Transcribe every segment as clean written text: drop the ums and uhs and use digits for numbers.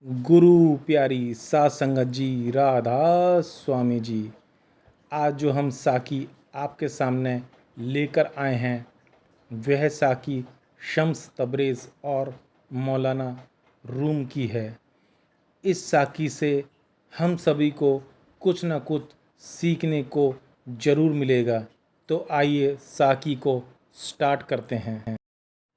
गुरु प्यारी सात संगत जी, राधा स्वामी जी। आज जो हम साकी आपके सामने लेकर आए हैं वह साकी शम्स तबरेज़ और मौलाना रूम की है। इस साकी से हम सभी को कुछ न कुछ सीखने को ज़रूर मिलेगा। तो आइए साकी को स्टार्ट करते हैं।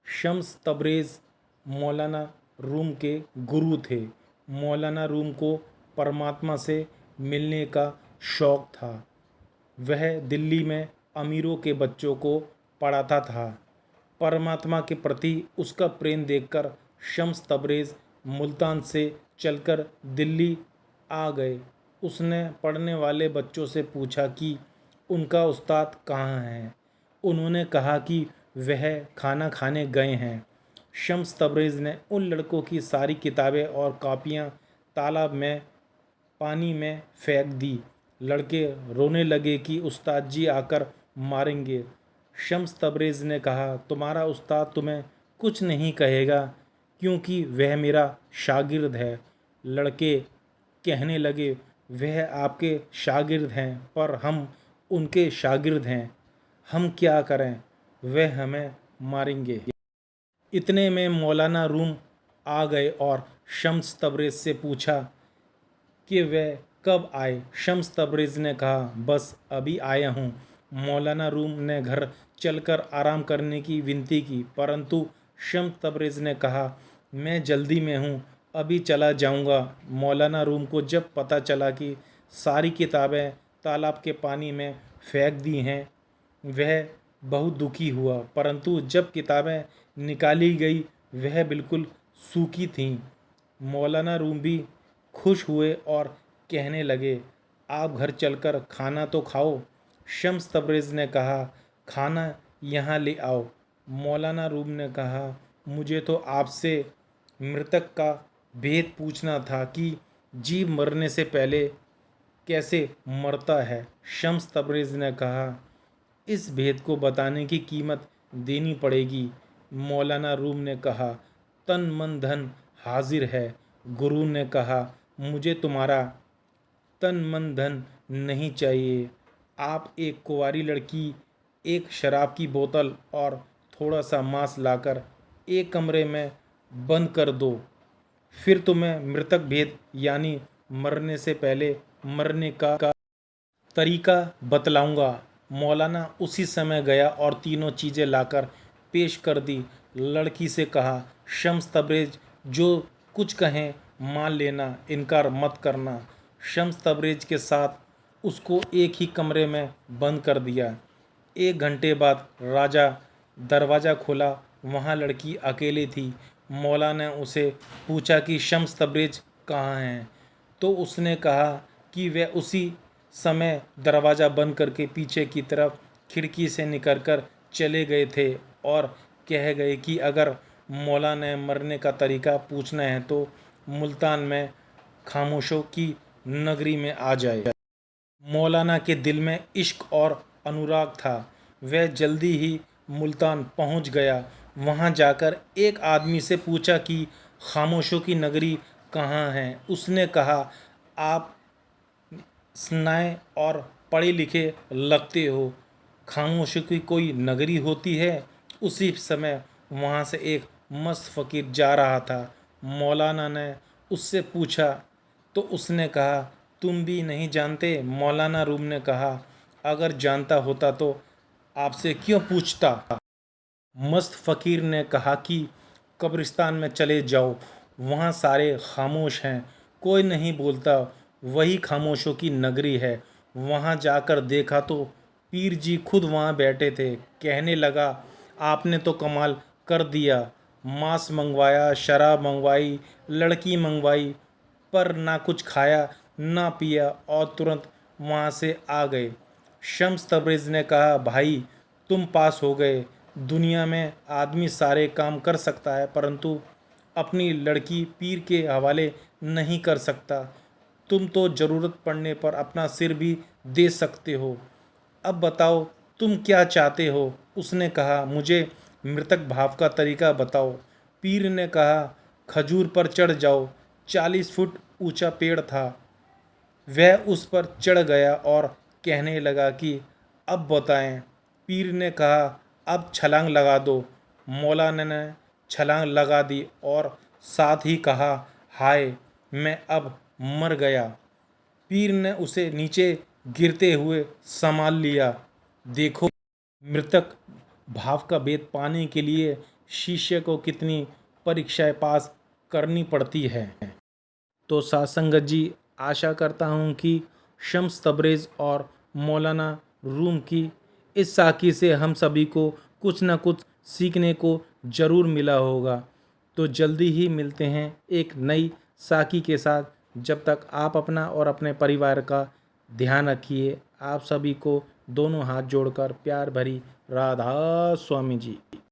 शम्स तबरेज़ मौलाना रूम के गुरु थे। मौलाना रूम को परमात्मा से मिलने का शौक़ था। वह दिल्ली में अमीरों के बच्चों को पढ़ाता था। परमात्मा के प्रति उसका प्रेम देखकर शम्स तबरेज़ मुल्तान से चलकर दिल्ली आ गए। उसने पढ़ने वाले बच्चों से पूछा कि उनका उस्ताद कहाँ है। उन्होंने कहा कि वह खाना खाने गए हैं। शम्स तबरेज़ ने उन लड़कों की सारी किताबें और कॉपियाँ तालाब में पानी में फेंक दी। लड़के रोने लगे कि उस्ताद जी आकर मारेंगे। शम्स तबरेज़ ने कहा, तुम्हारा उस्ताद तुम्हें कुछ नहीं कहेगा क्योंकि वह मेरा शागिर्द है। लड़के कहने लगे, वह आपके शागिर्द हैं पर हम उनके शागिर्द हैं, हम क्या करें, वह हमें मारेंगे। इतने में मौलाना रूम आ गए और शम्स तबरेज़ से पूछा कि वह कब आए। शम्स तबरेज़ ने कहा, बस अभी आया हूँ। मौलाना रूम ने घर चलकर आराम करने की विनती की, परंतु शम्स तबरेज़ ने कहा, मैं जल्दी में हूँ, अभी चला जाऊँगा। मौलाना रूम को जब पता चला कि सारी किताबें तालाब के पानी में फेंक दी हैं, वह बहुत दुखी हुआ। परंतु जब किताबें निकाली गई वह बिल्कुल सूखी थीं। मौलाना रूम भी खुश हुए और कहने लगे, आप घर चलकर खाना तो खाओ। शम्स तबरेज़ ने कहा, खाना यहाँ ले आओ। मौलाना रूम ने कहा, मुझे तो आपसे मृतक का भेद पूछना था कि जीव मरने से पहले कैसे मरता है। शम्स तबरेज़ ने कहा, इस भेद को बताने की कीमत देनी पड़ेगी। मौलाना रूम ने कहा, तन मन धन हाजिर है। गुरु ने कहा, मुझे तुम्हारा तन मन धन नहीं चाहिए। आप एक कुंवारी लड़की, एक शराब की बोतल और थोड़ा सा मांस लाकर एक कमरे में बंद कर दो, फिर तुम्हें मृतक भेद यानी मरने से पहले मरने का तरीका बतलाऊंगा। मौलाना उसी समय गया और तीनों चीज़ें लाकर पेश कर दी। लड़की से कहा, शम्स तबरेज़ जो कुछ कहें मान लेना, इनकार मत करना। शम्स तबरेज़ के साथ उसको एक ही कमरे में बंद कर दिया। 1 घंटे बाद राजा दरवाज़ा खोला। वहाँ लड़की अकेली थी। मौलाना ने उसे पूछा कि शम्स तबरेज़ कहाँ हैं, तो उसने कहा कि वह उसी समय दरवाज़ा बंद करके पीछे की तरफ खिड़की से निकलकर चले गए थे और कह गए कि अगर मौलाना ने मरने का तरीका पूछना है तो मुल्तान में खामोशों की नगरी में आ जाए। मौलाना के दिल में इश्क और अनुराग था। वह जल्दी ही मुल्तान पहुंच गया। वहां जाकर एक आदमी से पूछा कि खामोशों की नगरी कहाँ है। उसने कहा, आप स्नाए और पढ़े लिखे लगते हो, खामोशी की कोई नगरी होती है। उसी समय वहाँ से एक मस्त फ़कीर जा रहा था। मौलाना ने उससे पूछा तो उसने कहा, तुम भी नहीं जानते। मौलाना रूम ने कहा, अगर जानता होता तो आपसे क्यों पूछता। मस्त फ़कीर ने कहा कि कब्रिस्तान में चले जाओ, वहाँ सारे खामोश हैं, कोई नहीं बोलता, वही खामोशों की नगरी है। वहाँ जाकर देखा तो पीर जी खुद वहाँ बैठे थे। कहने लगा, आपने तो कमाल कर दिया। मांस मंगवाया, शराब मंगवाई, लड़की मंगवाई, पर ना कुछ खाया ना पिया और तुरंत वहाँ से आ गए। शम्स तबरेज़ ने कहा, भाई तुम पास हो गए। दुनिया में आदमी सारे काम कर सकता है परंतु अपनी लड़की पीर के हवाले नहीं कर सकता। तुम तो ज़रूरत पड़ने पर अपना सिर भी दे सकते हो। अब बताओ तुम क्या चाहते हो। उसने कहा, मुझे मृतक भाव का तरीका बताओ। पीर ने कहा, खजूर पर चढ़ जाओ, 40 फुट ऊंचा पेड़ था। वह उस पर चढ़ गया और कहने लगा कि अब बताएं। पीर ने कहा, अब छलांग लगा दो। मौलाना ने छलांग लगा दी और साथ ही कहा, हाय मैं अब मर गया। पीर ने उसे नीचे गिरते हुए संभाल लिया। देखो, मृतक भाव का भेद पाने के लिए शिष्य को कितनी परीक्षाएं पास करनी पड़ती है। तो साथ संगत जी, आशा करता हूँ कि शम्स तबरेज़ और मौलाना रूम की इस साकी से हम सभी को कुछ न कुछ सीखने को ज़रूर मिला होगा। तो जल्दी ही मिलते हैं एक नई साकी के साथ। जब तक आप अपना और अपने परिवार का ध्यान रखिए। आप सभी को दोनों हाथ जोड़कर प्यार भरी राधा स्वामी जी।